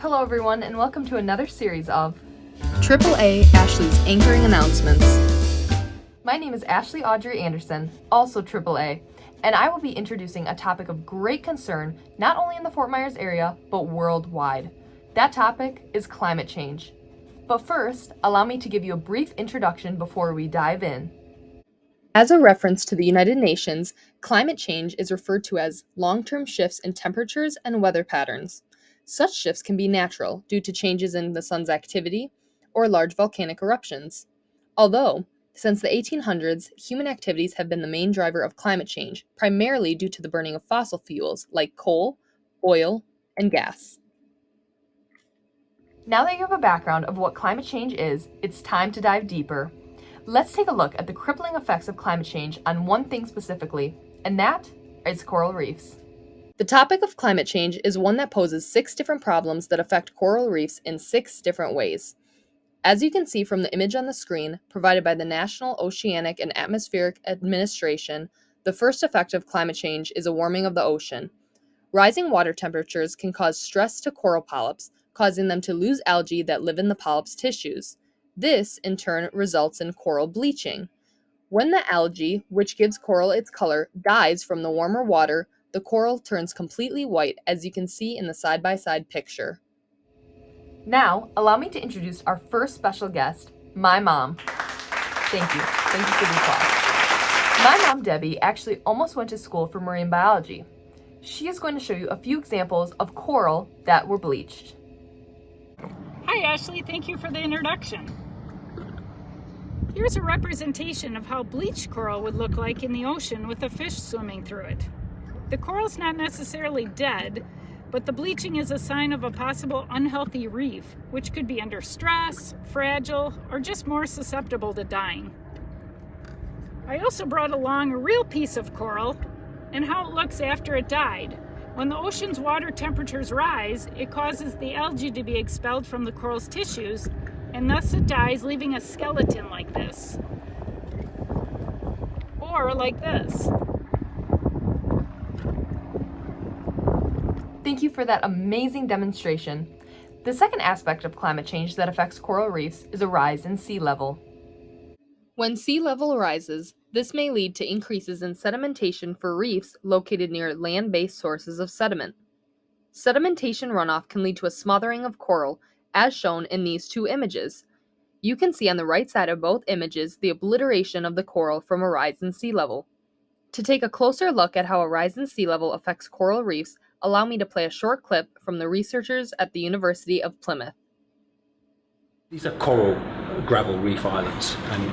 Hello everyone, and welcome to another series of AAA Ashley's anchoring announcements. My name is Ashley Audrey Anderson, also AAA, and I will be introducing a topic of great concern not only in the Fort Myers area, but worldwide. That topic is climate change. But first, allow me to give you a brief introduction before we dive in. As a reference to the United Nations, climate change is referred to as long-term shifts in temperatures and weather patterns. Such shifts can be natural due to changes in the sun's activity or large volcanic eruptions. Although, since the 1800s, human activities have been the main driver of climate change, primarily due to the burning of fossil fuels like coal, oil, and gas. Now that you have a background of what climate change is, it's time to dive deeper. Let's take a look at the crippling effects of climate change on one thing specifically, and that is coral reefs. The topic of climate change is one that poses 6 different problems that affect coral reefs in 6 different ways. As you can see from the image on the screen, provided by the National Oceanic and Atmospheric Administration, the first effect of climate change is a warming of the ocean. Rising water temperatures can cause stress to coral polyps, causing them to lose algae that live in the polyps' tissues. This, in turn, results in coral bleaching. When the algae, which gives coral its color, dies from the warmer water, the coral turns completely white, as you can see in the side-by-side picture. Now, allow me to introduce our first special guest, my mom. Thank you for the applause. My mom, Debbie, actually almost went to school for marine biology. She is going to show you a few examples of coral that were bleached. Hi Ashley, thank you for the introduction. Here's a representation of how bleached coral would look like in the ocean with a fish swimming through it. The coral's not necessarily dead, but the bleaching is a sign of a possible unhealthy reef, which could be under stress, fragile, or just more susceptible to dying. I also brought along a real piece of coral and how it looks after it died. When the ocean's water temperatures rise, it causes the algae to be expelled from the coral's tissues, and thus it dies, leaving a skeleton like this. Or like this. Thank you for that amazing demonstration. The second aspect of climate change that affects coral reefs is a rise in sea level. When sea level rises, this may lead to increases in sedimentation for reefs located near land-based sources of sediment. Sedimentation runoff can lead to a smothering of coral, as shown in these 2 images. You can see on the right side of both images the obliteration of the coral from a rise in sea level. To take a closer look at how a rise in sea level affects coral reefs, allow me to play a short clip from the researchers at the University of Plymouth. These are coral gravel reef islands, and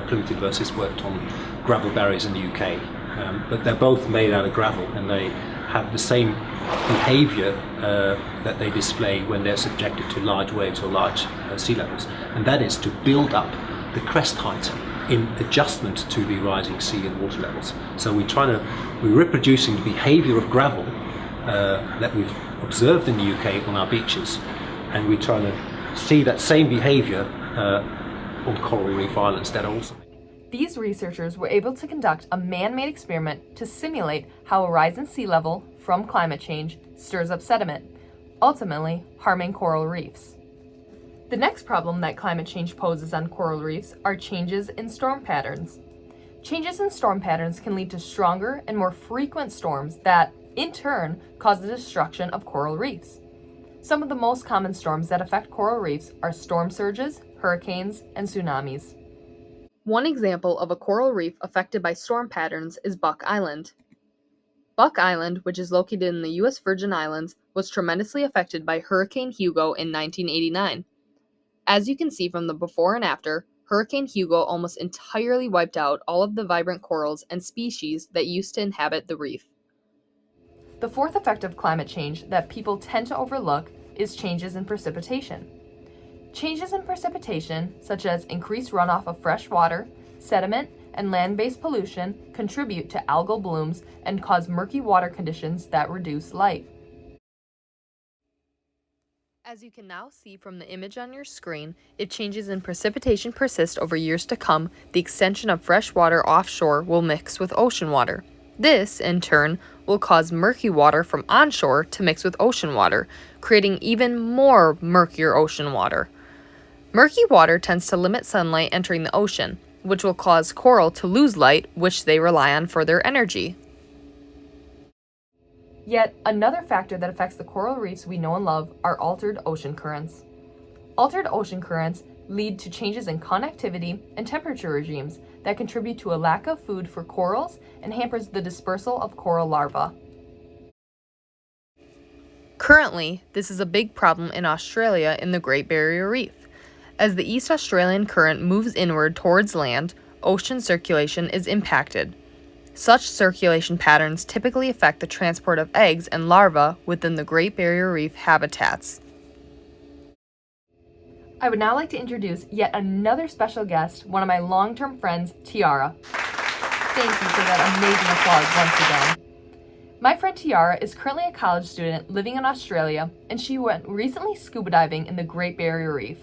Plymouth University's worked on gravel barriers in the UK, but they're both made out of gravel, and they have the same behaviour that they display when they're subjected to large waves or large sea levels, and that is to build up the crest height in adjustment to the rising sea and water levels. So we're reproducing the behaviour of gravel that we've observed in the UK on our beaches, and we're trying to see that same behaviour on coral reef islands that are also. These researchers were able to conduct a man-made experiment to simulate how a rise in sea level from climate change stirs up sediment, ultimately harming coral reefs. The next problem that climate change poses on coral reefs are changes in storm patterns. Changes in storm patterns can lead to stronger and more frequent storms that, in turn, cause the destruction of coral reefs. Some of the most common storms that affect coral reefs are storm surges, hurricanes, and tsunamis. One example of a coral reef affected by storm patterns is Buck Island. Buck Island, which is located in the U.S. Virgin Islands, was tremendously affected by Hurricane Hugo in 1989. As you can see from the before and after, Hurricane Hugo almost entirely wiped out all of the vibrant corals and species that used to inhabit the reef. The fourth effect of climate change that people tend to overlook is changes in precipitation. Changes in precipitation, such as increased runoff of fresh water, sediment, and land-based pollution, contribute to algal blooms and cause murky water conditions that reduce light. As you can now see from the image on your screen, if changes in precipitation persist over years to come, the extension of fresh water offshore will mix with ocean water. This, in turn, will cause murky water from onshore to mix with ocean water, creating even more murkier ocean water. Murky water tends to limit sunlight entering the ocean, which will cause coral to lose light, which they rely on for their energy. Yet another factor that affects the coral reefs we know and love are altered ocean currents. Altered ocean currents lead to changes in connectivity and temperature regimes that contribute to a lack of food for corals and hampers the dispersal of coral larvae. Currently, this is a big problem in Australia in the Great Barrier Reef. As the East Australian current moves inward towards land, ocean circulation is impacted. Such circulation patterns typically affect the transport of eggs and larvae within the Great Barrier Reef habitats. I would now like to introduce yet another special guest, one of my long-term friends, Tiara. Thank you for that amazing applause once again. My friend Tiara is currently a college student living in Australia, and she went recently scuba diving in the Great Barrier Reef.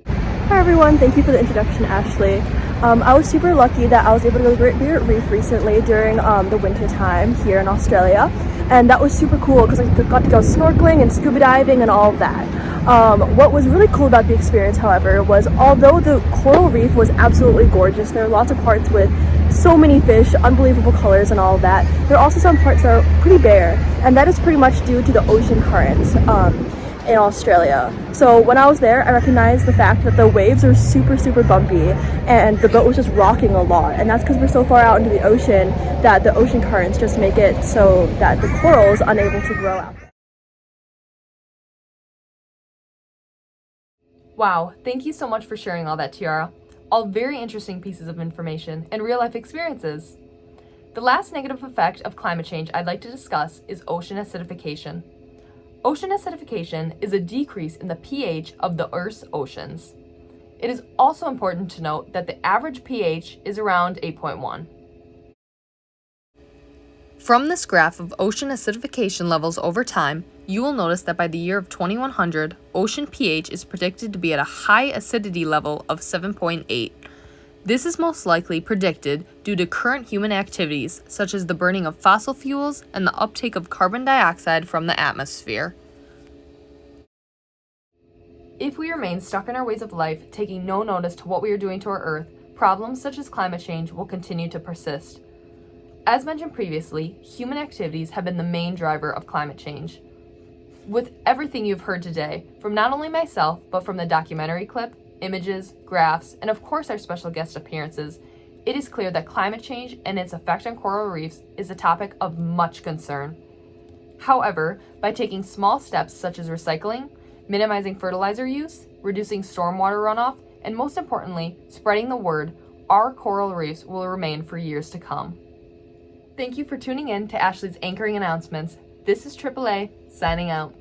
Hi everyone, thank you for the introduction, Ashley. I was super lucky that I was able to go to the Great Barrier Reef recently during the winter time here in Australia, and that was super cool because I got to go snorkeling and scuba diving and all of that. What was really cool about the experience, however, was although the coral reef was absolutely gorgeous, there are lots of parts with so many fish, unbelievable colors and all of that, there are also some parts that are pretty bare, and that is pretty much due to the ocean currents in Australia. So when I was there, I recognized the fact that the waves are super bumpy and the boat was just rocking a lot, and that's because we're so far out into the ocean that the ocean currents just make it so that the coral is unable to grow out. Wow, thank you so much for sharing all that, Tiara. All very interesting pieces of information and real-life experiences. The last negative effect of climate change I'd like to discuss is ocean acidification. Ocean acidification is a decrease in the pH of the Earth's oceans. It is also important to note that the average pH is around 8.1. From this graph of ocean acidification levels over time, you will notice that by the year of 2100, ocean pH is predicted to be at a high acidity level of 7.8. This is most likely predicted due to current human activities such as the burning of fossil fuels and the uptake of carbon dioxide from the atmosphere. If we remain stuck in our ways of life, taking no notice to what we are doing to our Earth, problems such as climate change will continue to persist. As mentioned previously, human activities have been the main driver of climate change. With everything you've heard today, from not only myself, but from the documentary clip, images, graphs, and of course our special guest appearances, it is clear that climate change and its effect on coral reefs is a topic of much concern. However, by taking small steps such as recycling, minimizing fertilizer use, reducing stormwater runoff, and most importantly, spreading the word, our coral reefs will remain for years to come. Thank you for tuning in to Ashley's anchoring announcements. This is AAA, signing out.